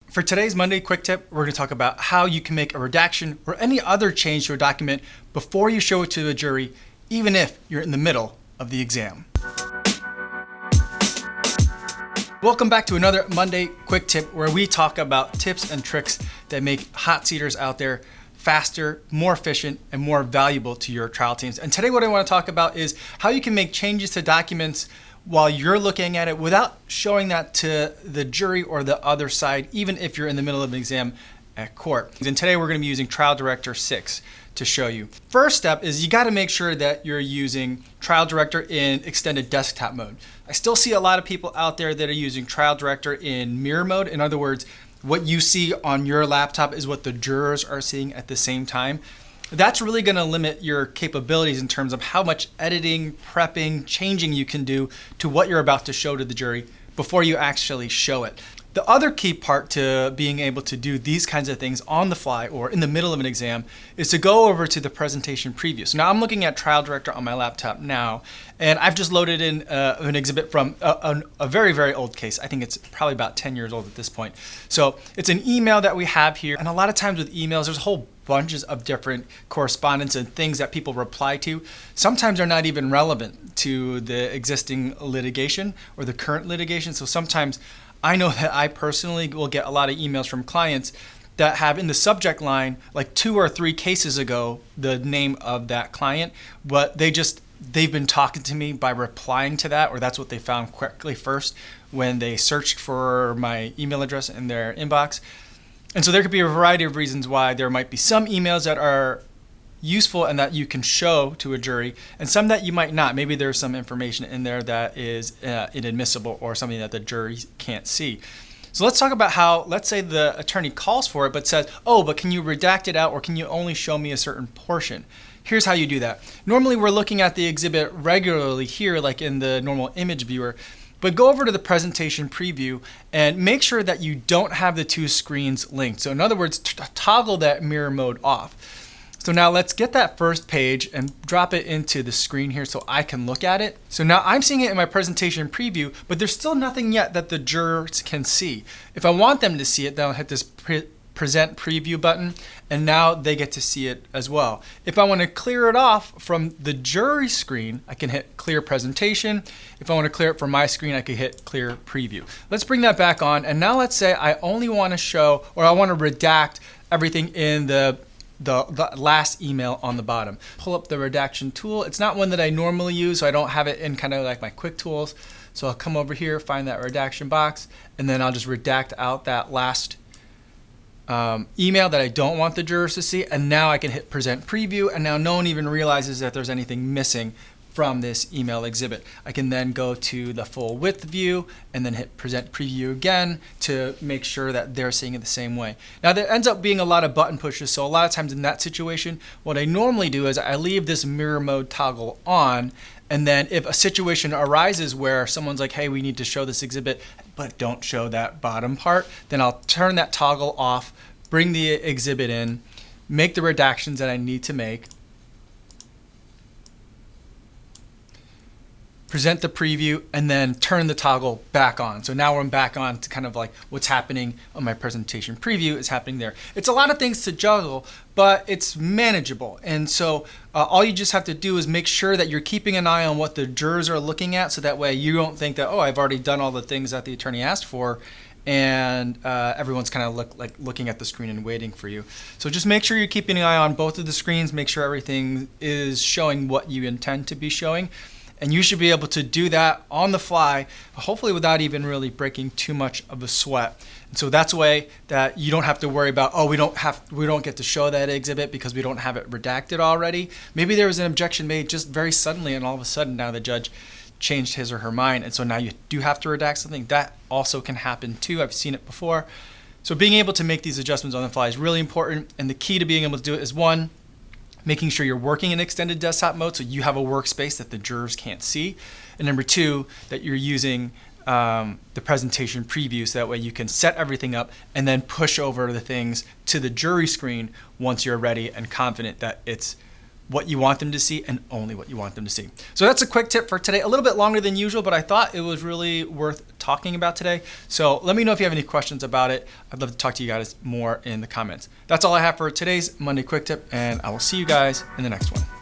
For today's Monday Quick Tip, we're going to talk about how you can make a redaction or any other change to a document before you show it to the jury, even if you're in the middle of the exam. Welcome back to another Monday Quick Tip, where we talk about tips and tricks that make hot seaters out there faster, more efficient, and more valuable to your trial teams. And today what I want to talk about is how you can make changes to documents while you're looking at it without showing that to the jury or the other side, even if you're in the middle of an exam at court. And today we're going to be using Trial Director 6 to show you. First step is you got to make sure that you're using Trial Director in extended desktop mode. I still see a lot of people out there that are using Trial Director in mirror mode. In other words, what you see on your laptop is what the jurors are seeing at the same time. That's really going to limit your capabilities in terms of how much editing, prepping, changing you can do to what you're about to show to the jury before you actually show it. The other key part to being able to do these kinds of things on the fly or in the middle of an exam is to go over to the presentation preview. So now I'm looking at Trial Director on my laptop now, and I've just loaded in an exhibit from a very, very old case. I think it's probably about 10 years old at this point. So it's an email that we have here, and a lot of times with emails, there's a whole bunches of different correspondence and things that people reply to. Sometimes they're not even relevant to the existing litigation or the current litigation. So sometimes I know that I personally will get a lot of emails from clients that have in the subject line, like 2 or 3 cases ago, the name of that client, but they've been talking to me by replying to that, or that's what they found quickly first when they searched for my email address in their inbox. And so there could be a variety of reasons why there might be some emails that are useful and that you can show to a jury, and some that you might not. Maybe there's some information in there that is inadmissible or something that the jury can't see. So let's talk about how, let's say the attorney calls for it but says, oh, but can you redact it out, or can you only show me a certain portion? Here's how you do that. Normally we're looking at the exhibit regularly here, like in the normal image viewer, but go over to the presentation preview and make sure that you don't have the 2 screens linked. So in other words, toggle that mirror mode off. So now let's get that first page and drop it into the screen here so I can look at it. So now I'm seeing it in my presentation preview, but there's still nothing yet that the jurors can see. If I want them to see it, then I'll hit this present preview button, and now they get to see it as well. If I want to clear it off from the jury screen, I can hit clear presentation. If I want to clear it from my screen, I can hit clear preview. Let's bring that back on, and now let's say I only want to show, or I want to redact everything in the last email on the bottom. Pull up the redaction tool. It's not one that I normally use, so I don't have it in kind of like my quick tools. So I'll come over here, find that redaction box, and then I'll just redact out that last email that I don't want the jurors to see, and now I can hit present preview, and now no one even realizes that there's anything missing from this email exhibit. I can then go to the full width view and then hit present preview again to make sure that they're seeing it the same way. Now there ends up being a lot of button pushes, so a lot of times in that situation, what I normally do is I leave this mirror mode toggle on, and then if a situation arises where someone's like, hey, we need to show this exhibit, but don't show that bottom part, then I'll turn that toggle off, bring the exhibit in, make the redactions that I need to make, present the preview, and then turn the toggle back on. So now I'm back on to kind of like what's happening on my presentation preview is happening there. It's a lot of things to juggle, but it's manageable. And so all you just have to do is make sure that you're keeping an eye on what the jurors are looking at, so that way you don't think that, oh, I've already done all the things that the attorney asked for, and everyone's kind of looking at the screen and waiting for you. So just make sure you're keeping an eye on both of the screens, make sure everything is showing what you intend to be showing. And you should be able to do that on the fly, hopefully without even really breaking too much of a sweat. And so that's a way that you don't have to worry about, oh, we don't get to show that exhibit because we don't have it redacted already. Maybe there was an objection made just very suddenly, and all of a sudden now the judge changed his or her mind, and so now you do have to redact something. That also can happen too. I've seen it before. So being able to make these adjustments on the fly is really important, and the key to being able to do it is, 1, making sure you're working in extended desktop mode so you have a workspace that the jurors can't see. And number 2, that you're using the presentation preview so that way you can set everything up and then push over the things to the jury screen once you're ready and confident that it's what you want them to see and only what you want them to see. So that's a quick tip for today. A little bit longer than usual, but I thought it was really worth talking about today. So let me know if you have any questions about it. I'd love to talk to you guys more in the comments. That's all I have for today's Monday Quick Tip, and I will see you guys in the next one.